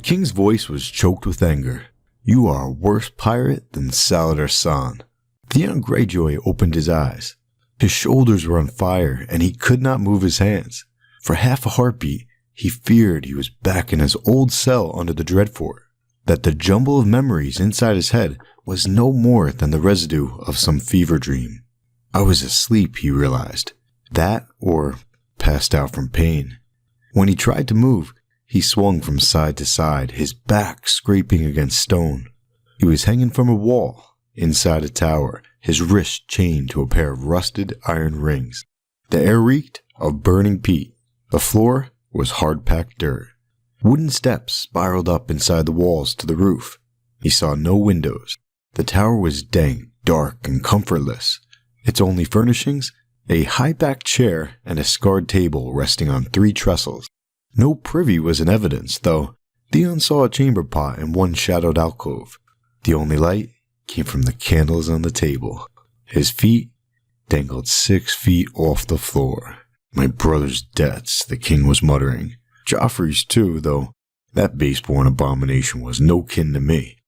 king's voice was choked with anger. "You are a worse pirate than Saladar San." Theon Greyjoy opened his eyes. His shoulders were on fire, and he could not move his hands. For half a heartbeat, he feared he was back in his old cell under the Dreadfort, that the jumble of memories inside his head was no more than the residue of some fever dream. I was asleep, he realized. That, or passed out from pain. When he tried to move, he swung from side to side, his back scraping against stone. He was hanging from a wall, inside a tower, his wrist chained to a pair of rusted iron rings. The air reeked of burning peat. The floor was hard-packed dirt. Wooden steps spiraled up inside the walls to the roof. He saw no windows. The tower was dank, dark, and comfortless. Its only furnishings, a high-backed chair and a scarred table resting on 3 trestles. No privy was in evidence, though Theon saw a chamber pot in one shadowed alcove. The only light came from the candles on the table. His feet dangled 6 feet off the floor. "My brother's debts," the king was muttering. "Joffrey's too, though that base-born abomination was no kin to me."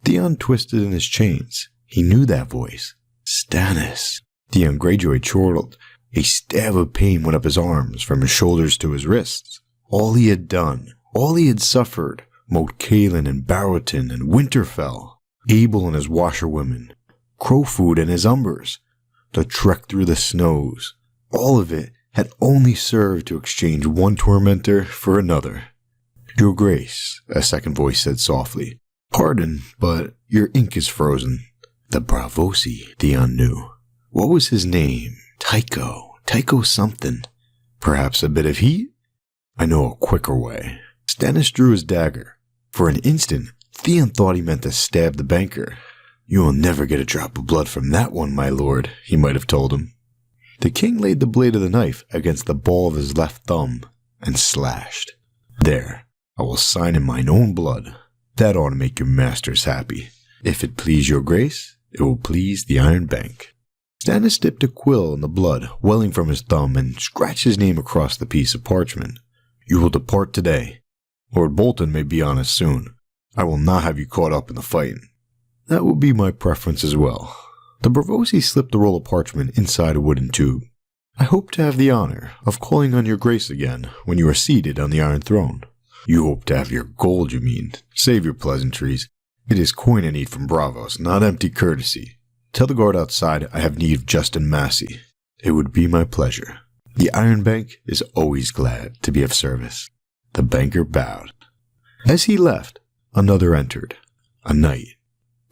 Theon twisted in his chains. He knew that voice. Stannis. Theon Greyjoy chortled. A stab of pain went up his arms, from his shoulders to his wrists. All he had done, all he had suffered, Moat Cailin and Barrowton and Winterfell, Abel and his washerwomen, Crowfoot and his umbers, the trek through the snows, all of it had only served to exchange one tormentor for another. "Your Grace," a second voice said softly. "Pardon, but your ink is frozen." The Bravosi, Theon knew. What was his name? Tycho something. Perhaps a bit of heat? "I know a quicker way." Stannis drew his dagger. For an instant, Theon thought he meant to stab the banker. "You will never get a drop of blood from that one, my lord," he might have told him. The king laid the blade of the knife against the ball of his left thumb and slashed. "There, I will sign in mine own blood. That ought to make your masters happy. If it please your grace, it will please the Iron Bank." Stannis dipped a quill in the blood welling from his thumb and scratched his name across the piece of parchment. "You will depart today. Lord Bolton may be on us soon. I will not have you caught up in the fighting." "That will be my preference as well." The Bravosi slipped the roll of parchment inside a wooden tube. "I hope to have the honor of calling on your grace again when you are seated on the Iron Throne." "You hope to have your gold, you mean. Save your pleasantries. It is coin I need from Bravos, not empty courtesy. Tell the guard outside I have need of Justin Massey." "It would be my pleasure. The Iron Bank is always glad to be of service." The banker bowed. As he left, another entered. A knight.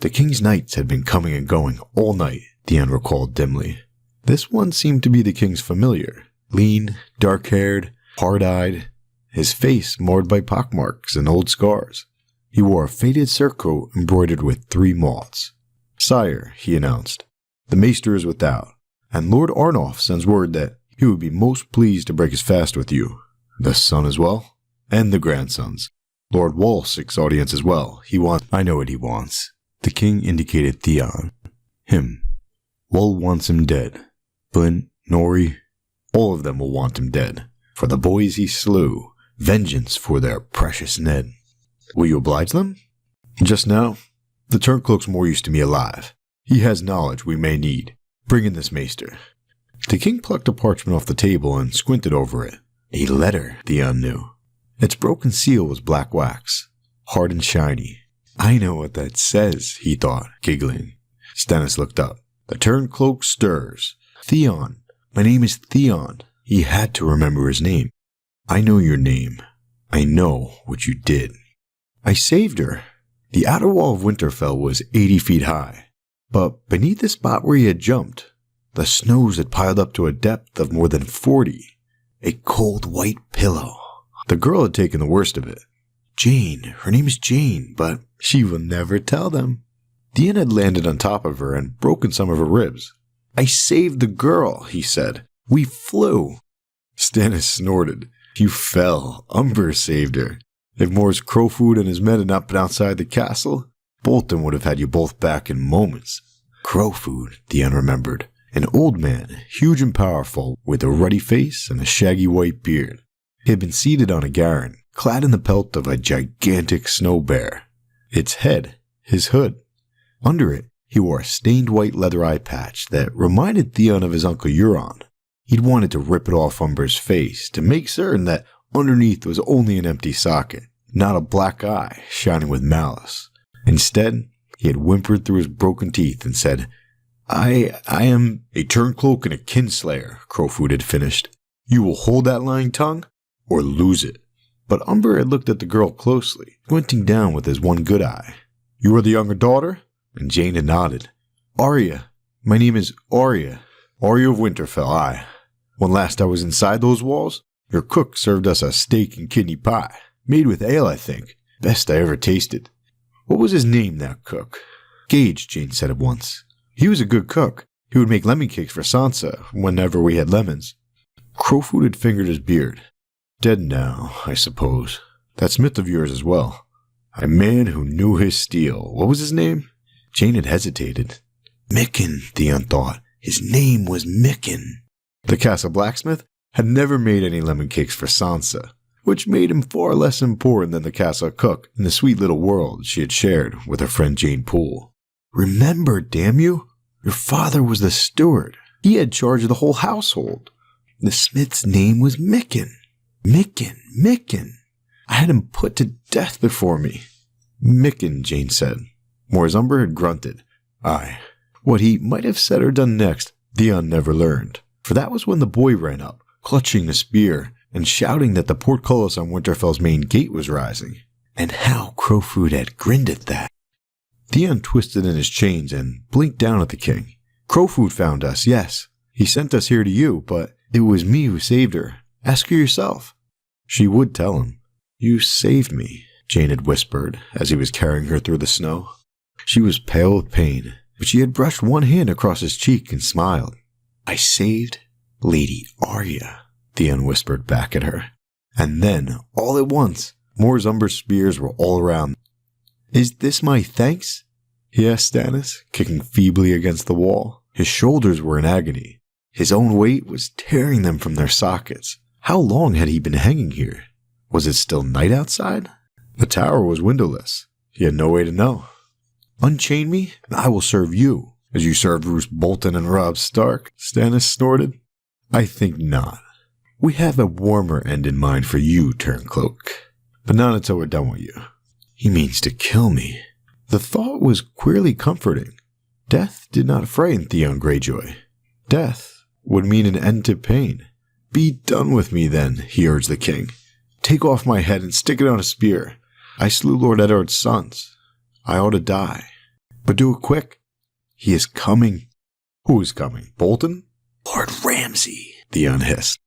The king's knights had been coming and going all night, Theon recalled dimly. This one seemed to be the king's familiar. Lean, dark-haired, hard-eyed, his face marred by pockmarks and old scars. He wore a faded surcoat embroidered with 3 moths. "Sire," he announced, "the maester is without, and Lord Arnulf sends word that he would be most pleased to break his fast with you. The son as well, and the grandsons. Lord Wall seeks audience as well. He wants—" "I know what he wants." The king indicated Theon. "Him. Wall wants him dead. Flint, Nori, all of them will want him dead. For the boys he slew. Vengeance for their precious Ned." "Will you oblige them?" "Just now, the turncloak's more use to me alive. He has knowledge we may need. Bring in this maester." The king plucked a parchment off the table and squinted over it. A letter, Theon knew. Its broken seal was black wax, hard and shiny. "I know what that says," he thought, giggling. Stannis looked up. "The turncloak stirs. Theon. My name is Theon." He had to remember his name. "I know your name. I know what you did." "I saved her." The outer wall of Winterfell was 80 feet high, but beneath the spot where he had jumped, the snows had piled up to a depth of more than 40. A cold white pillow. The girl had taken the worst of it. "Jane, her name is Jane, but she will never tell them." Theon had landed on top of her and broken some of her ribs. "I saved the girl," he said. "We flew." Stannis snorted. "You fell. Umber saved her. If Moore's Crowfoot and his men had not been outside the castle, Bolton would have had you both back in moments." Crowfoot, Theon remembered. An old man, huge and powerful, with a ruddy face and a shaggy white beard. He had been seated on a garron, clad in the pelt of a gigantic snow bear. Its head, his hood. Under it, he wore a stained white leather eye patch that reminded Theon of his uncle Euron. He'd wanted to rip it off Umber's face to make certain that underneath was only an empty socket, not a black eye shining with malice. Instead, he had whimpered through his broken teeth and said, I am a turncloak and a kinslayer, Crowfoot had finished. You will hold that lying tongue, or lose it. But Umber had looked at the girl closely, squinting down with his one good eye. You are the younger daughter? And Jane had nodded. Arya. My name is Arya. Arya of Winterfell, aye. When last I was inside those walls, your cook served us a steak and kidney pie. Made with ale, I think. Best I ever tasted. What was his name, that cook? Gage, Jane said at once. He was a good cook. He would make lemon cakes for Sansa whenever we had lemons. Crowfoot had fingered his beard. Dead now, I suppose. That smith of yours as well. A man who knew his steel. What was his name? Jane had hesitated. Mikken, Theon thought. His name was Mikken. The castle blacksmith had never made any lemon cakes for Sansa, which made him far less important than the castle cook in the sweet little world she had shared with her friend Jane Poole. Remember, damn you, your father was the steward. He had charge of the whole household. The smith's name was Mikken. Mikken. I had him put to death before me. Mikken, Jane said. Whereas Umber had grunted. Aye. What he might have said or done next, Theon never learned. For that was when the boy ran up, clutching a spear, and shouting that the portcullis on Winterfell's main gate was rising. And how Crowfoot had grinned at that. Theon twisted in his chains and blinked down at the king. Crowfoot found us, yes. He sent us here to you, but it was me who saved her. Ask her yourself. She would tell him. You saved me, Jane had whispered as he was carrying her through the snow. She was pale with pain, but she had brushed one hand across his cheek and smiled. I saved Lady Arya, Theon whispered back at her. And then, all at once, more Umber spears were all around. Is this my thanks? He asked Stannis, kicking feebly against the wall. His shoulders were in agony. His own weight was tearing them from their sockets. How long had he been hanging here? Was it still night outside? The tower was windowless. He had no way to know. Unchain me, and I will serve you, as you served Roose Bolton and Robb Stark, Stannis snorted. I think not. We have a warmer end in mind for you, Turncloak. But not until we're done with you. He means to kill me. The thought was queerly comforting. Death did not frighten Theon Greyjoy. Death would mean an end to pain. Be done with me then, he urged the king. Take off my head and stick it on a spear. I slew Lord Eddard's sons. I ought to die. But do it quick. He is coming. Who is coming? Bolton? Lord Ramsay, Theon hissed.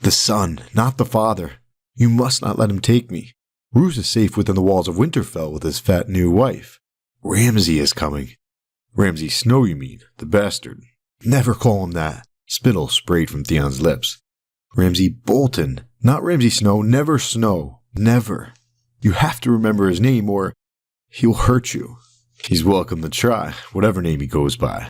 The son, not the father. You must not let him take me. Roose is safe within the walls of Winterfell with his fat new wife. Ramsay is coming. Ramsay Snow, you mean, the bastard. Never call him that. Spittle sprayed from Theon's lips. Ramsay Bolton, not Ramsay Snow, never Snow. Never. You have to remember his name or he'll hurt you. He's welcome to try, whatever name he goes by.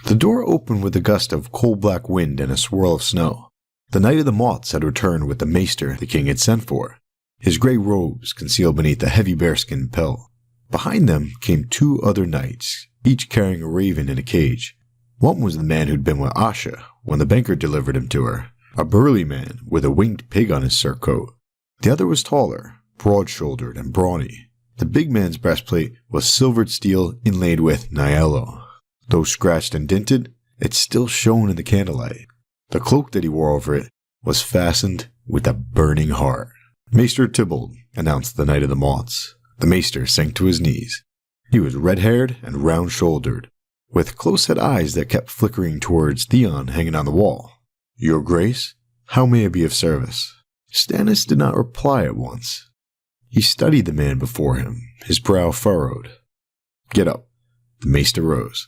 The door opened with a gust of coal-black wind and a swirl of snow. The Knight of the Moths had returned with the maester the king had sent for, his grey robes concealed beneath a heavy bearskin pelt. Behind them came two other knights, each carrying a raven in a cage. One was the man who'd been with Asha when the banker delivered him to her, a burly man with a winged pig on his surcoat. The other was taller, broad-shouldered, and brawny. The big man's breastplate was silvered steel inlaid with Niello. Though scratched and dinted, it still shone in the candlelight. The cloak that he wore over it was fastened with a burning heart. Maester Tybalt, announced the Knight of the Moths. The maester sank to his knees. He was red-haired and round-shouldered, with close-set eyes that kept flickering towards Theon hanging on the wall. Your Grace, how may I be of service? Stannis did not reply at once. He studied the man before him, his brow furrowed. Get up. The maester rose.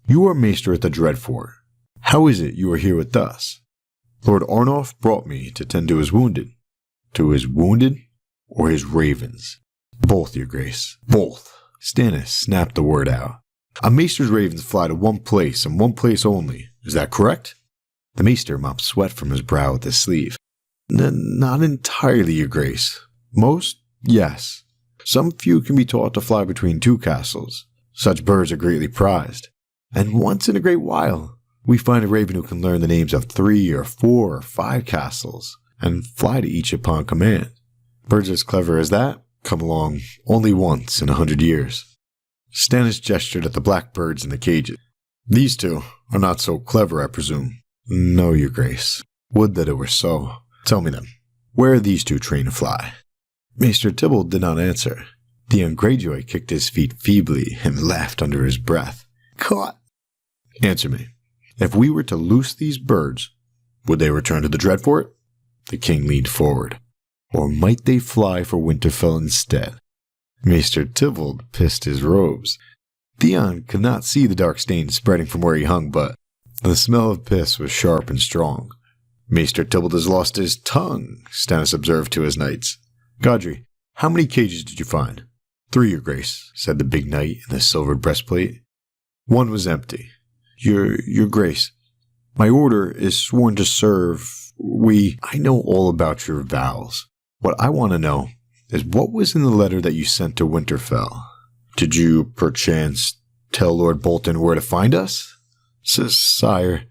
You are maester at the Dreadfort. How is it you are here with us? Lord Arnulf brought me to tend to his wounded. To his wounded or his ravens? Both, your grace. Both. Stannis snapped the word out. A maester's ravens fly to one place and one place only. Is that correct? The maester mopped sweat from his brow with his sleeve. Not entirely, your grace. Most? Yes. Some few can be taught to fly between two castles. Such birds are greatly prized. And once in a great while, we find a raven who can learn the names of 3 or 4 or 5 castles, and fly to each upon command. Birds as clever as that come along only once in 100 years. Stannis gestured at the black birds in the cages. These two are not so clever, I presume. No, your grace. Would that it were so. Tell me then, where are these two trained to fly? Maester Tybalt did not answer. Theon Greyjoy kicked his feet feebly and laughed under his breath. Caught! Answer me. If we were to loose these birds, would they return to the Dreadfort? The king leaned forward. Or might they fly for Winterfell instead? Maester Tybalt pissed his robes. Theon could not see the dark stains spreading from where he hung, but the smell of piss was sharp and strong. Maester Tybalt has lost his tongue, Stannis observed to his knights. Godry, how many cages did you find? 3, your grace, said the big knight in the silvered breastplate. 1 was empty. Your grace, my order is sworn to serve. I know all about your vows. What I want to know is what was in the letter that you sent to Winterfell. Did you, perchance, tell Lord Bolton where to find us? Sire.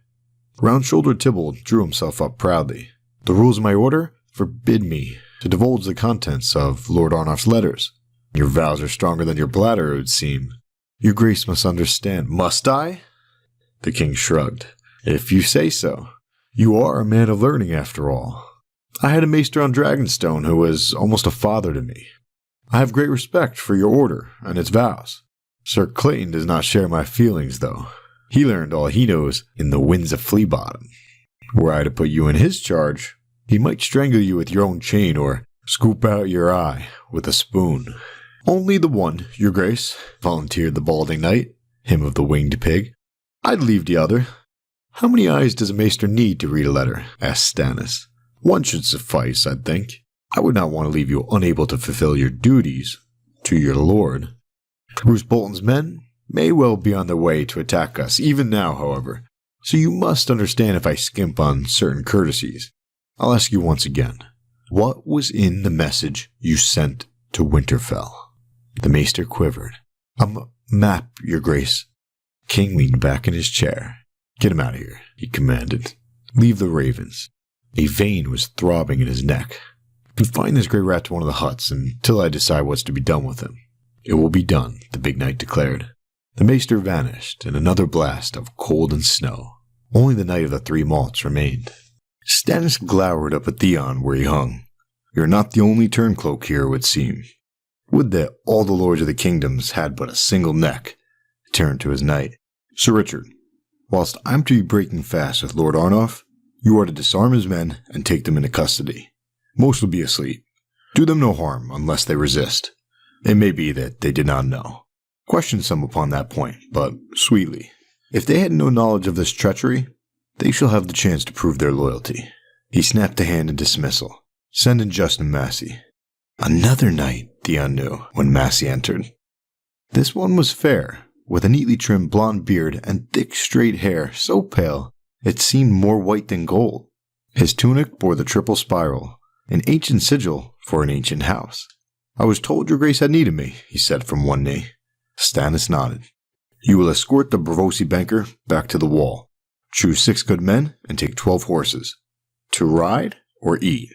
Round-shouldered Tybalt drew himself up proudly. The rules of my order forbid me to divulge the contents of Lord Arnulf's letters. Your vows are stronger than your bladder, it would seem. Your grace must understand. Must I? The king shrugged. If you say so. You are a man of learning, after all. I had a maester on Dragonstone who was almost a father to me. I have great respect for your order and its vows. Sir Clayton does not share my feelings, though. He learned all he knows in the winds of Fleabottom. Were I to put you in his charge, he might strangle you with your own chain or scoop out your eye with a spoon. Only the one, your grace, volunteered the balding knight, him of the winged pig. I'd leave the other. How many eyes does a maester need to read a letter? Asked Stannis. 1 should suffice, I'd think. I would not want to leave you unable to fulfill your duties to your lord. Roose Bolton's men may well be on their way to attack us, even now, however, so you must understand if I skimp on certain courtesies. I'll ask you once again, what was in the message you sent to Winterfell? The maester quivered. A map, your grace. King leaned back in his chair. Get him out of here, he commanded. Leave the ravens. A vein was throbbing in his neck. Confine this grey rat to one of the huts until I decide what's to be done with him. It will be done, the big knight declared. The maester vanished in another blast of cold and snow. Only the Knight of the Three Malts remained. Stannis glowered up at Theon where he hung. You're not the only turncloak here, it would seem. Would that all the lords of the kingdoms had but a single neck. He turned to his knight. Sir Richard, whilst I'm to be breaking fast with Lord Arnulf, you are to disarm his men and take them into custody. Most will be asleep. Do them no harm unless they resist. It may be that they did not know. Question some upon that point, but sweetly. If they had no knowledge of this treachery, they shall have the chance to prove their loyalty. He snapped a hand in dismissal. Send in Justin Massey. Another knight, Theon knew, when Massey entered. This one was fair, with a neatly trimmed blonde beard and thick straight hair so pale it seemed more white than gold. His tunic bore the triple spiral, an ancient sigil for an ancient house. I was told your grace had need of me, he said from one knee. Stannis nodded. You will escort the Bravosi banker back to the wall. Choose 6 good men and take 12 horses. To ride or eat?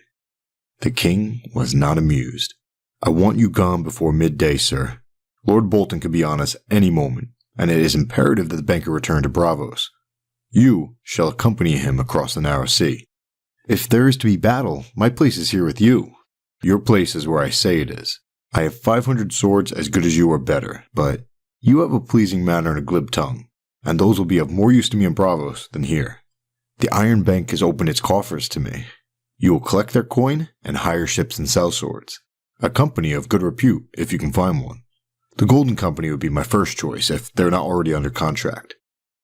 The king was not amused. I want you gone before midday, sir. Lord Bolton could be on us any moment, and it is imperative that the banker return to Braavos. You shall accompany him across the narrow sea. If there is to be battle, my place is here with you. Your place is where I say it is. I have 500 swords as good as you or better, but you have a pleasing manner and a glib tongue, and those will be of more use to me in Braavos than here. The Iron Bank has opened its coffers to me. You will collect their coin and hire ships and sell swords. A company of good repute, if you can find one. The Golden Company would be my first choice if they're not already under contract.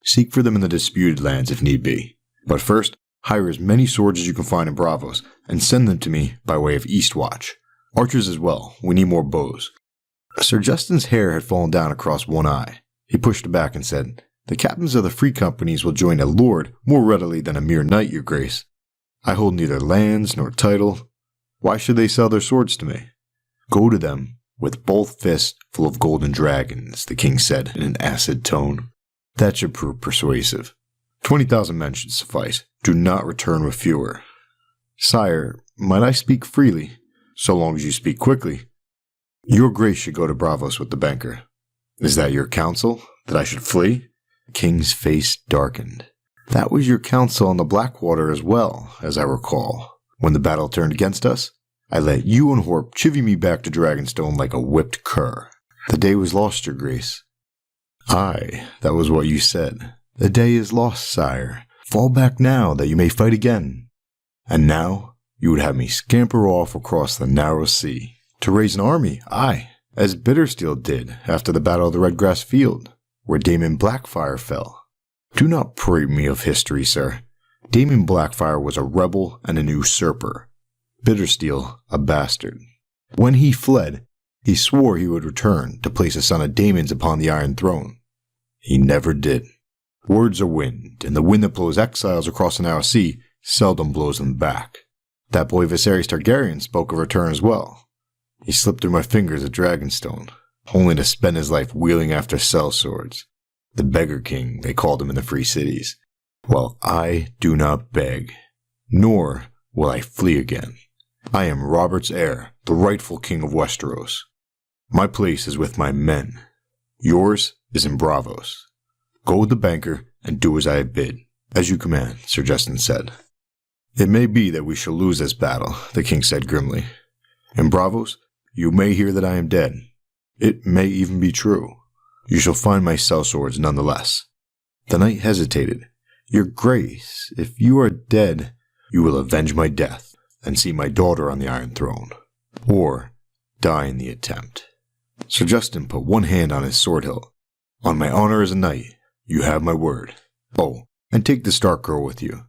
Seek for them in the disputed lands if need be. But first, hire as many swords as you can find in Braavos, and send them to me by way of Eastwatch. Archers as well, we need more bows. Sir Justin's hair had fallen down across one eye. He pushed it back and said, The captains of the free companies will join a lord more readily than a mere knight, your grace. I hold neither lands nor title. Why should they sell their swords to me? Go to them with both fists full of golden dragons, the king said in an acid tone. That should prove persuasive. 20,000 men should suffice. Do not return with fewer. Sire, might I speak freely, so long as you speak quickly? Your grace should go to Braavos with the banker. Is that your counsel, that I should flee? The king's face darkened. That was your counsel on the Blackwater as well, as I recall. When the battle turned against us, I let you and Horp chivvy me back to Dragonstone like a whipped cur. The day was lost, your grace. Aye, that was what you said. The day is lost, sire. Fall back now, that you may fight again. And now, you would have me scamper off across the narrow sea. To raise an army, aye, as Bittersteel did after the Battle of the Redgrass Field, where Daemon Blackfire fell. Do not prate me of history, sir. Daemon Blackfire was a rebel and an usurper. Bittersteel, a bastard. When he fled, he swore he would return to place a son of Daemon's upon the Iron Throne. He never did. Words are wind, and the wind that blows exiles across the narrow sea seldom blows them back. That boy Viserys Targaryen spoke of return as well. He slipped through my fingers at Dragonstone, only to spend his life wheeling after sellswords. The Beggar King, they called him in the Free Cities. Well, I do not beg, nor will I flee again. I am Robert's heir, the rightful king of Westeros. My place is with my men. Yours is in Braavos. Go with the banker and do as I have bid. As you command, Sir Justin said. It may be that we shall lose this battle, the king said grimly. In Braavos, you may hear that I am dead. It may even be true. You shall find my sellswords nonetheless. The knight hesitated. Your grace, if you are dead, you will avenge my death and see my daughter on the Iron Throne, or die in the attempt. Sir Justin put one hand on his sword hilt. On my honor as a knight, you have my word. Oh, and take the Stark girl with you.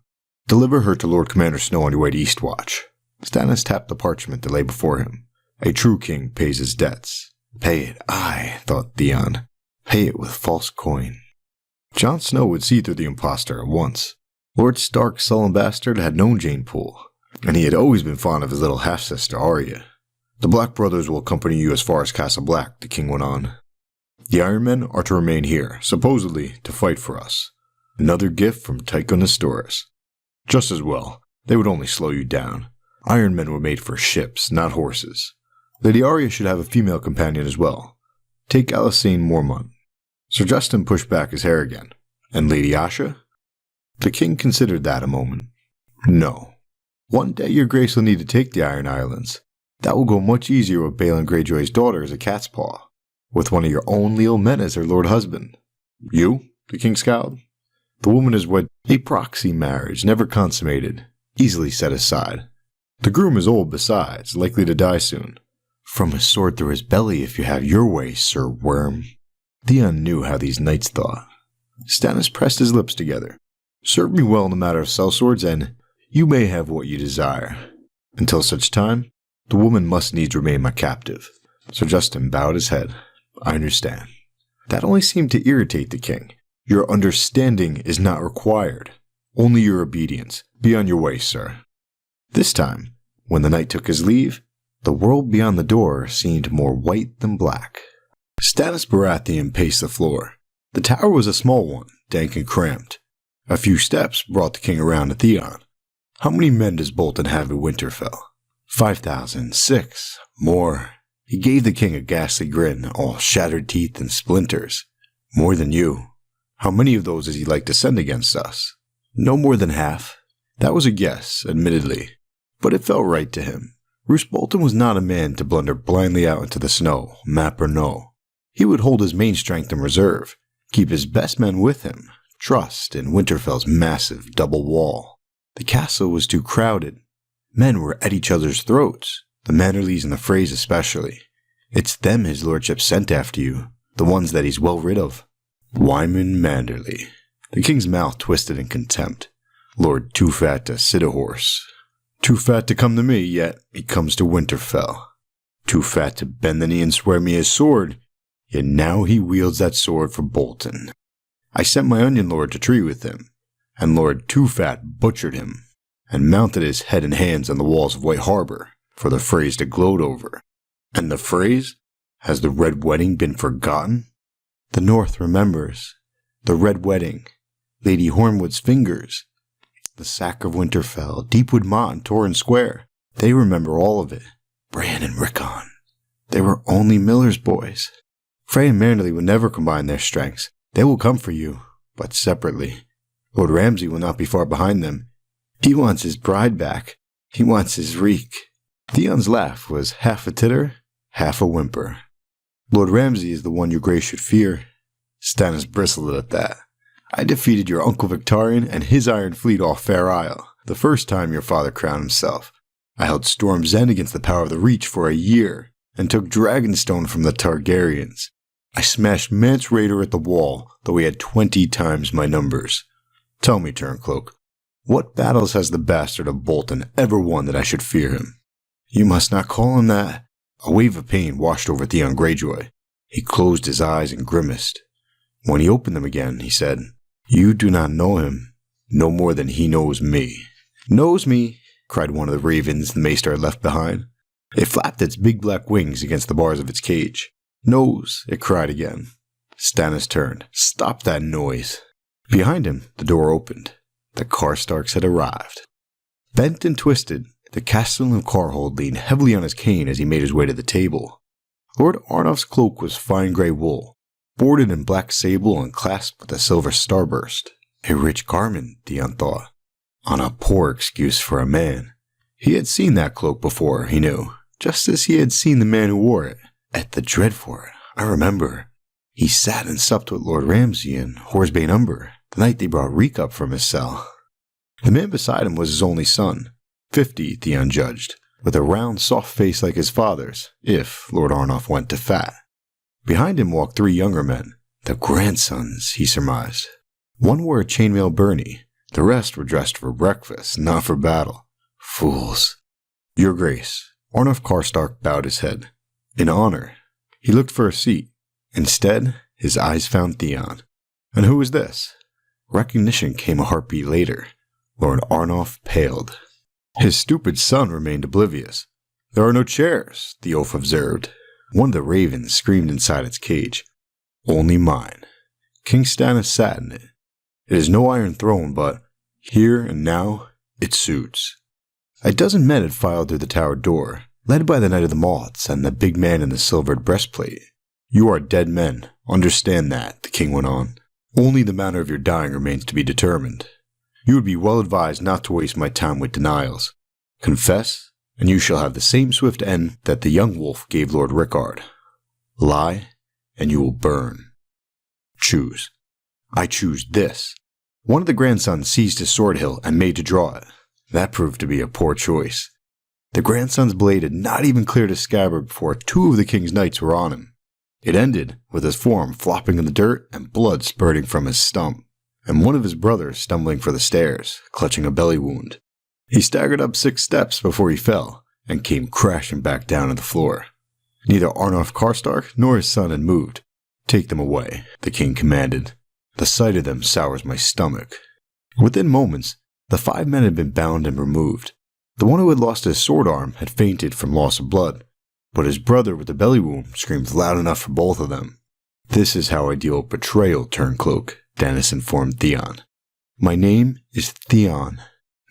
Deliver her to Lord Commander Snow on your way to Eastwatch. Stannis tapped the parchment that lay before him. A true king pays his debts. Pay it, aye, thought Theon. Pay it with false coin. Jon Snow would see through the impostor at once. Lord Stark's sullen bastard had known Jane Poole, and he had always been fond of his little half-sister Arya. The Black Brothers will accompany you as far as Castle Black, the king went on. The Iron Men are to remain here, supposedly to fight for us. Another gift from Tycho Nestoris. Just as well. They would only slow you down. Iron Men were made for ships, not horses. Lady Arya should have a female companion as well. Take Alicent Mormont. Sir Justin pushed back his hair again. And Lady Asha? The king considered that a moment. No. One day your grace will need to take the Iron Islands. That will go much easier with Balon Greyjoy's daughter as a cat's paw, with one of your own leal men as her lord husband. You? The king scowled. The woman is wed. A proxy marriage, never consummated, easily set aside. The groom is old besides, likely to die soon. From a sword through his belly if you have your way, Sir Worm. Theon knew how these knights thought. Stannis pressed his lips together. Serve me well in the matter of sellswords, and you may have what you desire. Until such time, the woman must needs remain my captive. Sir Justin bowed his head. I understand. That only seemed to irritate the king. Your understanding is not required. Only your obedience. Be on your way, sir. This time, when the knight took his leave, the world beyond the door seemed more white than black. Stannis Baratheon paced the floor. The tower was a small one, dank and cramped. A few steps brought the king around to Theon. How many men does Bolton have at Winterfell? 5,000. 6. More. He gave the king a ghastly grin, all shattered teeth and splinters. More than you. How many of those does he like to send against us? No more than half. That was a guess, admittedly, but it felt right to him. Roose Bolton was not a man to blunder blindly out into the snow, map or no. He would hold his main strength in reserve, keep his best men with him, trust in Winterfell's massive double wall. The castle was too crowded. Men were at each other's throats, the Mannerleys and the Freys especially. It's them his lordship sent after you, the ones that he's well rid of. Wyman Manderley. The king's mouth twisted in contempt. Lord too fat to sit a horse. Too fat to come to me, yet he comes to Winterfell. Too fat to bend the knee and swear me his sword, yet now he wields that sword for Bolton. I sent my Onion Lord to tree with him, and Lord Too Fat butchered him, and mounted his head and hands on the walls of White Harbor, for the phrase to gloat over. And the phrase? Has the Red Wedding been forgotten? The North remembers. The Red Wedding. Lady Hornwood's fingers. The sack of Winterfell, Deepwood Motte, and Torrhen Square. They remember all of it. Bran and Rickon. They were only Miller's boys. Frey and Manderly will never combine their strengths. They will come for you, but separately. Lord Ramsay will not be far behind them. He wants his bride back. He wants his reek. Theon's laugh was half a titter, half a whimper. Lord Ramsay is the one your grace should fear. Stannis bristled at that. I defeated your Uncle Victorian and his Iron Fleet off Fair Isle, the first time your father crowned himself. I held Storm's End against the power of the Reach for a year, and took Dragonstone from the Targaryens. I smashed Mance Rayder at the wall, though he had 20 times my numbers. Tell me, Turncloak, what battles has the bastard of Bolton ever won that I should fear him? You must not call him that. A wave of pain washed over Theon Greyjoy. He closed his eyes and grimaced. When he opened them again, he said, You do not know him, no more than he knows me. Knows me, cried one of the ravens the maester had left behind. It flapped its big black wings against the bars of its cage. Knows, it cried again. Stannis turned. Stop that noise. Behind him, the door opened. The Karstarks had arrived. Bent and twisted, the Castellan of Carhold leaned heavily on his cane as he made his way to the table. Lord Arnulf's cloak was fine grey wool, bordered in black sable and clasped with a silver starburst. A rich garment, Theon thought. On a poor excuse for a man. He had seen that cloak before, he knew, just as he had seen the man who wore it. At the Dreadfort, I remember. He sat and supped with Lord Ramsay and Horsebane Umber, the night they brought Reek up from his cell. The man beside him was his only son, 50, Theon judged, with a round, soft face like his father's, if Lord Arnulf went to fat. Behind him walked 3 younger men, the grandsons, he surmised. One wore a chainmail byrnie, the rest were dressed for breakfast, not for battle. Fools. Your Grace, Arnulf Karstark bowed his head. In honor. He looked for a seat. Instead, his eyes found Theon. And who was this? Recognition came a heartbeat later. Lord Arnulf paled. His stupid son remained oblivious. There are no chairs, the oaf observed. One of the ravens screamed inside its cage. Only mine. King Stannis sat in it. It is no iron throne, but here and now, it suits. A dozen men had filed through the tower door, led by the Knight of the Moths and the big man in the silvered breastplate. You are dead men, understand that, the king went on. Only the manner of your dying remains to be determined. You would be well advised not to waste my time with denials. Confess, and you shall have the same swift end that the young wolf gave Lord Rickard. Lie, and you will burn. Choose. I choose this. One of the grandsons seized his sword hilt and made to draw it. That proved to be a poor choice. The grandson's blade had not even cleared his scabbard before 2 of the king's knights were on him. It ended with his form flopping in the dirt and blood spurting from his stump, and one of his brothers stumbling for the stairs, clutching a belly wound. He staggered up 6 steps before he fell, and came crashing back down to the floor. Neither Arnulf Karstark nor his son had moved. Take them away, the king commanded. The sight of them sours my stomach. Within moments, the 5 men had been bound and removed. The one who had lost his sword arm had fainted from loss of blood, but his brother with the belly wound screamed loud enough for both of them. This is how I deal with betrayal, Turncloak, Stannis informed Theon. My name is Theon.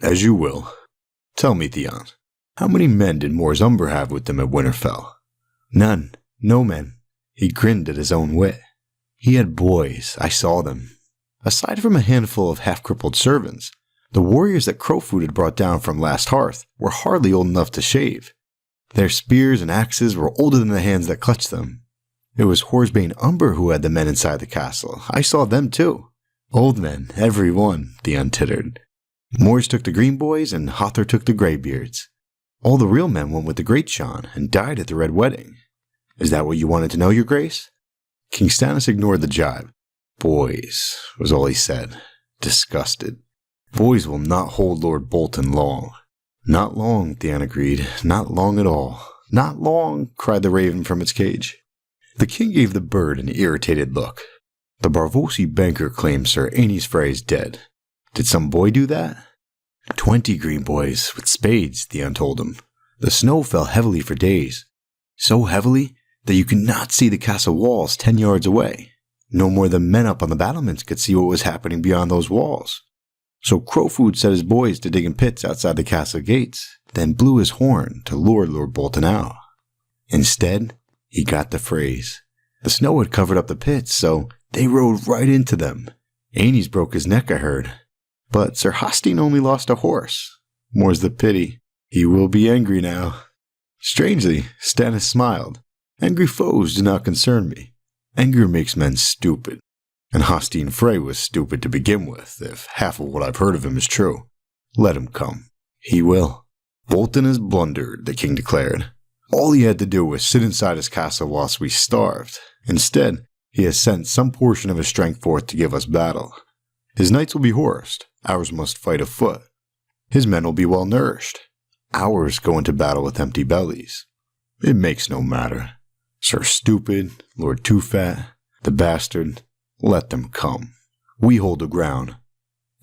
As you will. Tell me, Theon, how many men did Mors Umber have with them at Winterfell? None. No men. He grinned at his own wit. He had boys. I saw them. Aside from a handful of half-crippled servants, the warriors that Crowfoot had brought down from Last Hearth were hardly old enough to shave. Their spears and axes were older than the hands that clutched them. It was Horsebane Umber who had the men inside the castle. I saw them too. Old men, every one, Theon tittered. Mors took the green boys and Hother took the greybeards. All the real men went with the Great Sean and died at the Red Wedding. Is that what you wanted to know, your grace? King Stannis ignored the jibe. Boys, was all he said, disgusted. Boys will not hold Lord Bolton long. Not long, Theon agreed. Not long at all. Not long, cried the raven from its cage. The king gave the bird an irritated look. The Barvosi banker claims Sir Aenys Frey is dead. Did some boy do that? 20 green boys with spades, Theon told him. The snow fell heavily for days, so heavily that you could not see the castle walls 10 yards away. No more than men up on the battlements could see what was happening beyond those walls. So Crowfoot set his boys to digging pits outside the castle gates, then blew his horn to lure Lord Bolton out. Instead, he got the phrase. The snow had covered up the pits, so they rode right into them. Aenys broke his neck, I heard. But Sir Hostine only lost a horse. More's the pity. He will be angry now. Strangely, Stannis smiled. Angry foes do not concern me. Anger makes men stupid. And Hostine Frey was stupid to begin with, if half of what I've heard of him is true. Let him come. He will. Bolton has blundered, the king declared. All he had to do was sit inside his castle whilst we starved. Instead, he has sent some portion of his strength forth to give us battle. His knights will be horsed. Ours must fight afoot. His men will be well nourished. Ours go into battle with empty bellies. It makes no matter. Sir Stupid, Lord Too Fat, the bastard, let them come. We hold the ground.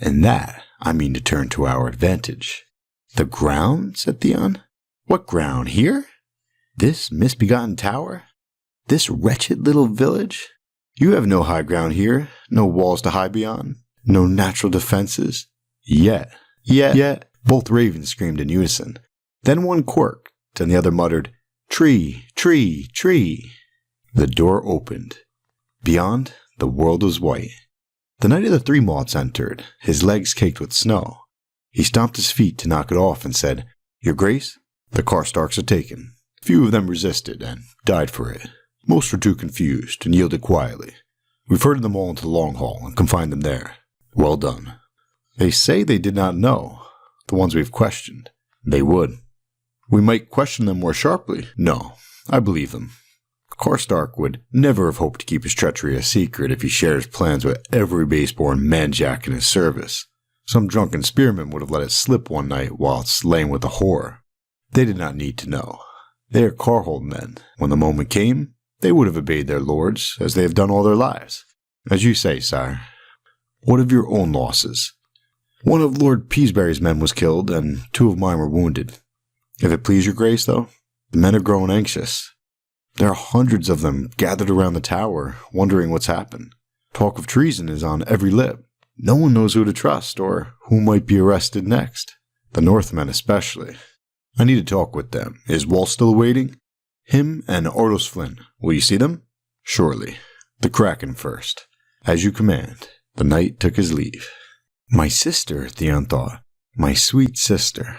And that I mean to turn to our advantage. The ground? Said Theon. What ground? Here? This misbegotten tower? This wretched little village? You have no high ground here, no walls to hide beyond, no natural defenses. Yet, both ravens screamed in unison. Then one quirked, and the other muttered, "Tree, tree, tree." The door opened. Beyond, the world was white. The Knight of the Three Moths entered, his legs caked with snow. He stomped his feet to knock it off and said, "Your Grace, the Karstarks are taken. Few of them resisted and died for it. Most were too confused and yielded quietly. We've herded them all into the Long Hall and confined them there. Well done. They say they did not know, the ones we've questioned. They would. We might question them more sharply. No, I believe them. Karstark would never have hoped to keep his treachery a secret if he shared his plans with every baseborn manjack in his service. Some drunken spearman would have let it slip one night whilst laying with a whore. They did not need to know. They are Carhold men. When the moment came, they would have obeyed their lords, as they have done all their lives. As you say, sire. What of your own losses? One of Lord Peaseberry's men was killed, and 2 of mine were wounded. If it please your grace, though, the men are growing anxious. There are hundreds of them gathered around the tower, wondering what's happened. Talk of treason is on every lip. No one knows who to trust, or who might be arrested next. The Northmen especially. I need to talk with them. Is Wall still awaiting? Him and Ordos Flynn. Will you see them? Surely. The Kraken first. As you command. The knight took his leave. My sister, Theon thought. My sweet sister.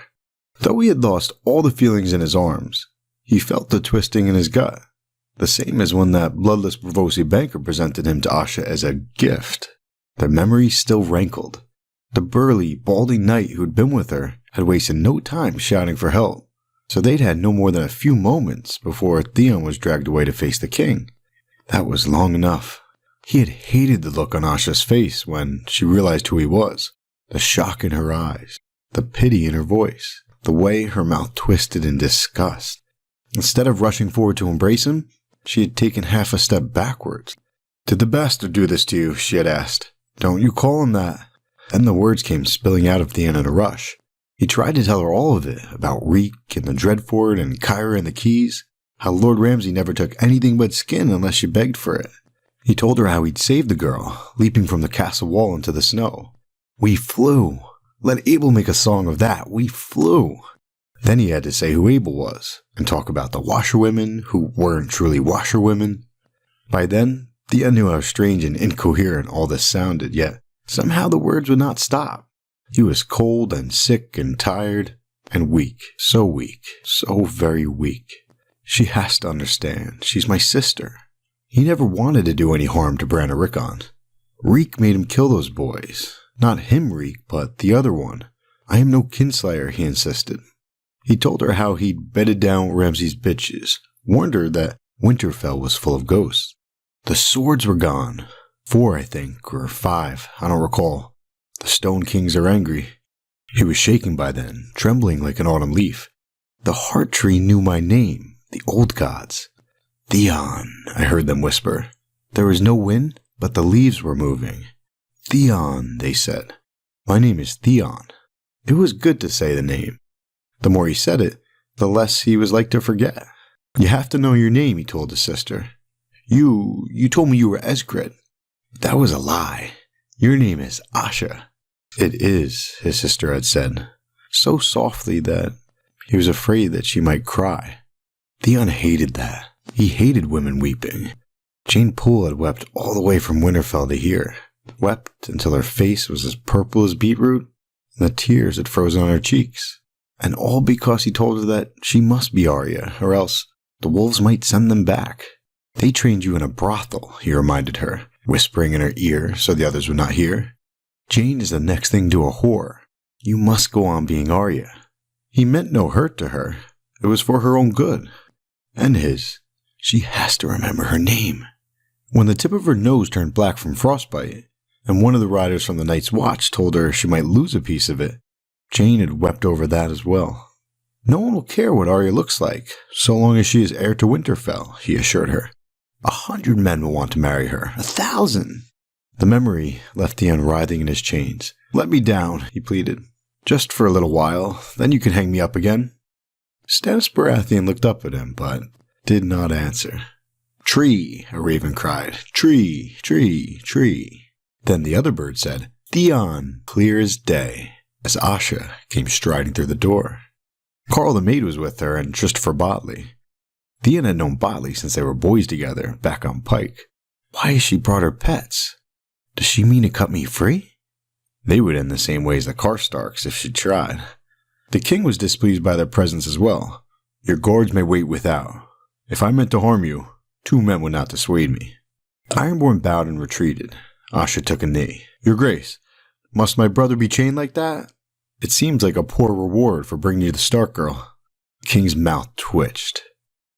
Though he had lost all the feelings in his arms, he felt the twisting in his gut. The same as when that bloodless Braavosi banker presented him to Asha as a gift. The memory still rankled. The burly, balding knight who'd been with her had wasted no time shouting for help, so they'd had no more than a few moments before Theon was dragged away to face the king. That was long enough. He had hated the look on Asha's face when she realized who he was, the shock in her eyes, the pity in her voice, the way her mouth twisted in disgust. Instead of rushing forward to embrace him, she had taken half a step backwards. "Did the bastard do this to you?" she had asked. "Don't you call him that." Then the words came spilling out of Theon in a rush. He tried to tell her all of it, about Reek and the Dreadfort and Kyra and the keys, how Lord Ramsay never took anything but skin unless she begged for it. He told her how he'd saved the girl, leaping from the castle wall into the snow. We flew. Let Abel make a song of that. We flew. Then he had to say who Abel was, and talk about the washerwomen who weren't truly washerwomen. By then, Theon knew how strange and incoherent all this sounded, yet somehow the words would not stop. He was cold and sick and tired and weak, so very weak. She has to understand. She's my sister. He never wanted to do any harm to Bran or Rickon. Reek made him kill those boys. Not him, Reek, but the other one. I am no kinslayer, he insisted. He told her how he'd bedded down Ramsay's bitches, warned her that Winterfell was full of ghosts. The swords were gone. 4, I think, or 5, I don't recall. The Stone Kings are angry. He was shaking by then, trembling like an autumn leaf. The Heart Tree knew my name, the old gods. Theon, I heard them whisper. There was no wind, but the leaves were moving. Theon, they said. My name is Theon. It was good to say the name. The more he said it, the less he was like to forget. You have to know your name, he told his sister. You told me you were Esgrid. That was a lie. Your name is Asha. It is, his sister had said, so softly that he was afraid that she might cry. Theon hated that. He hated women weeping. Jane Poole had wept all the way from Winterfell to here. Wept until her face was as purple as beetroot, and the tears had frozen on her cheeks. And all because he told her that she must be Arya, or else the wolves might send them back. They trained you in a brothel, he reminded her, whispering in her ear so the others would not hear. Jane is the next thing to a whore. You must go on being Arya. He meant no hurt to her. It was for her own good. And his. She has to remember her name. When the tip of her nose turned black from frostbite, and one of the riders from the Night's Watch told her she might lose a piece of it, Jane had wept over that as well. No one will care what Arya looks like, so long as she is heir to Winterfell, he assured her. 100 men will want to marry her. 1,000. The memory left Theon writhing in his chains. Let me down, he pleaded. Just for a little while, then you can hang me up again. Stannis Baratheon looked up at him, but did not answer. Tree, a raven cried. Tree, tree, tree. Then the other bird said, Theon, clear as day, as Asha came striding through the door. Carl the maid was with her, and Christopher Botley. Theon had known Botley since they were boys together, back on Pike. Why has she brought her pets? Does she mean to cut me free? They would end the same way as the Karstarks if she tried. The king was displeased by their presence as well. Your guards may wait without. If I meant to harm you, 2 men would not dissuade me. Ironborn bowed and retreated. Asha took a knee. Your Grace, must my brother be chained like that? It seems like a poor reward for bringing you the Stark girl. The king's mouth twitched.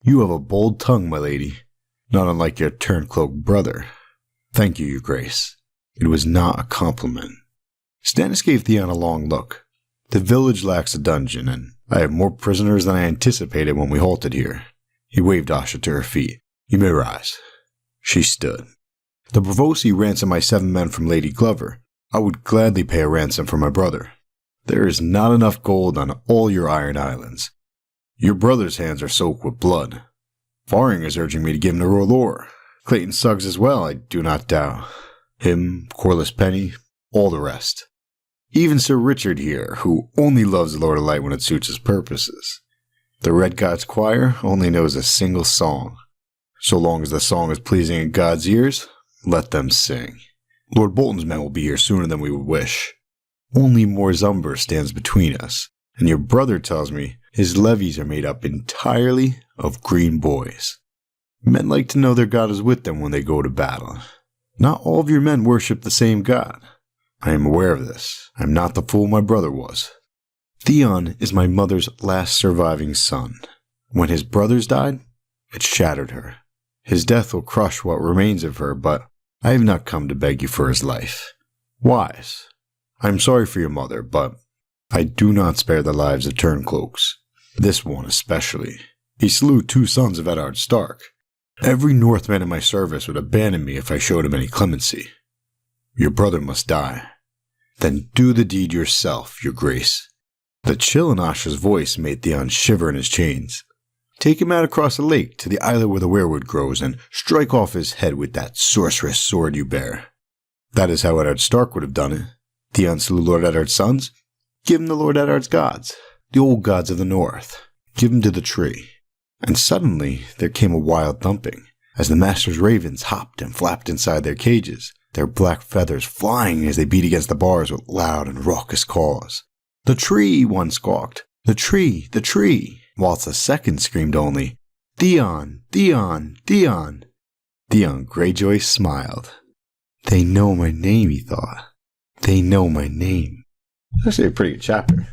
You have a bold tongue, my lady, not unlike your turncloak brother. Thank you, Your Grace. It was not a compliment. Stannis gave Theon a long look. The village lacks a dungeon, and I have more prisoners than I anticipated when we halted here. He waved Asha to her feet. You may rise. She stood. The Braavosi ransomed my 7 men from Lady Glover. I would gladly pay a ransom for my brother. There is not enough gold on all your Iron Islands. Your brother's hands are soaked with blood. Faring is urging me to give him to R'hllor. Clayton Suggs as well, I do not doubt. Him, Corlys Penny, all the rest. Even Sir Richard here, who only loves the Lord of Light when it suits his purposes. The Red God's Choir only knows a single song. So long as the song is pleasing in God's ears, let them sing. Lord Bolton's men will be here sooner than we would wish. Only Morzumber stands between us, and your brother tells me his levies are made up entirely of green boys. Men like to know their God is with them when they go to battle. Not all of your men worship the same God. I am aware of this. I am not the fool my brother was. Theon is my mother's last surviving son. When his brothers died, it shattered her. His death will crush what remains of her, but I have not come to beg you for his life. Wise, I am sorry for your mother, but I do not spare the lives of turncloaks. This one especially. He slew 2 sons of Eddard Stark. Every Northman in my service would abandon me if I showed him any clemency. Your brother must die. Then do the deed yourself, Your Grace. The chill in Asha's voice made Theon shiver in his chains. Take him out across the lake to the islet where the weirwood grows and strike off his head with that sorceress sword you bear. That is how Eddard Stark would have done it. Theon slew Lord Eddard's sons. Give him to Lord Eddard's gods, the old gods of the north. Give him to the tree. And suddenly there came a wild thumping, as the master's ravens hopped and flapped inside their cages, their black feathers flying as they beat against the bars with loud and raucous calls. The tree, one squawked. The tree, the tree. Whilst a second screamed only, Theon, Theon, Theon. Theon Greyjoy smiled. They know my name, he thought. They know my name. That's actually a pretty good chapter.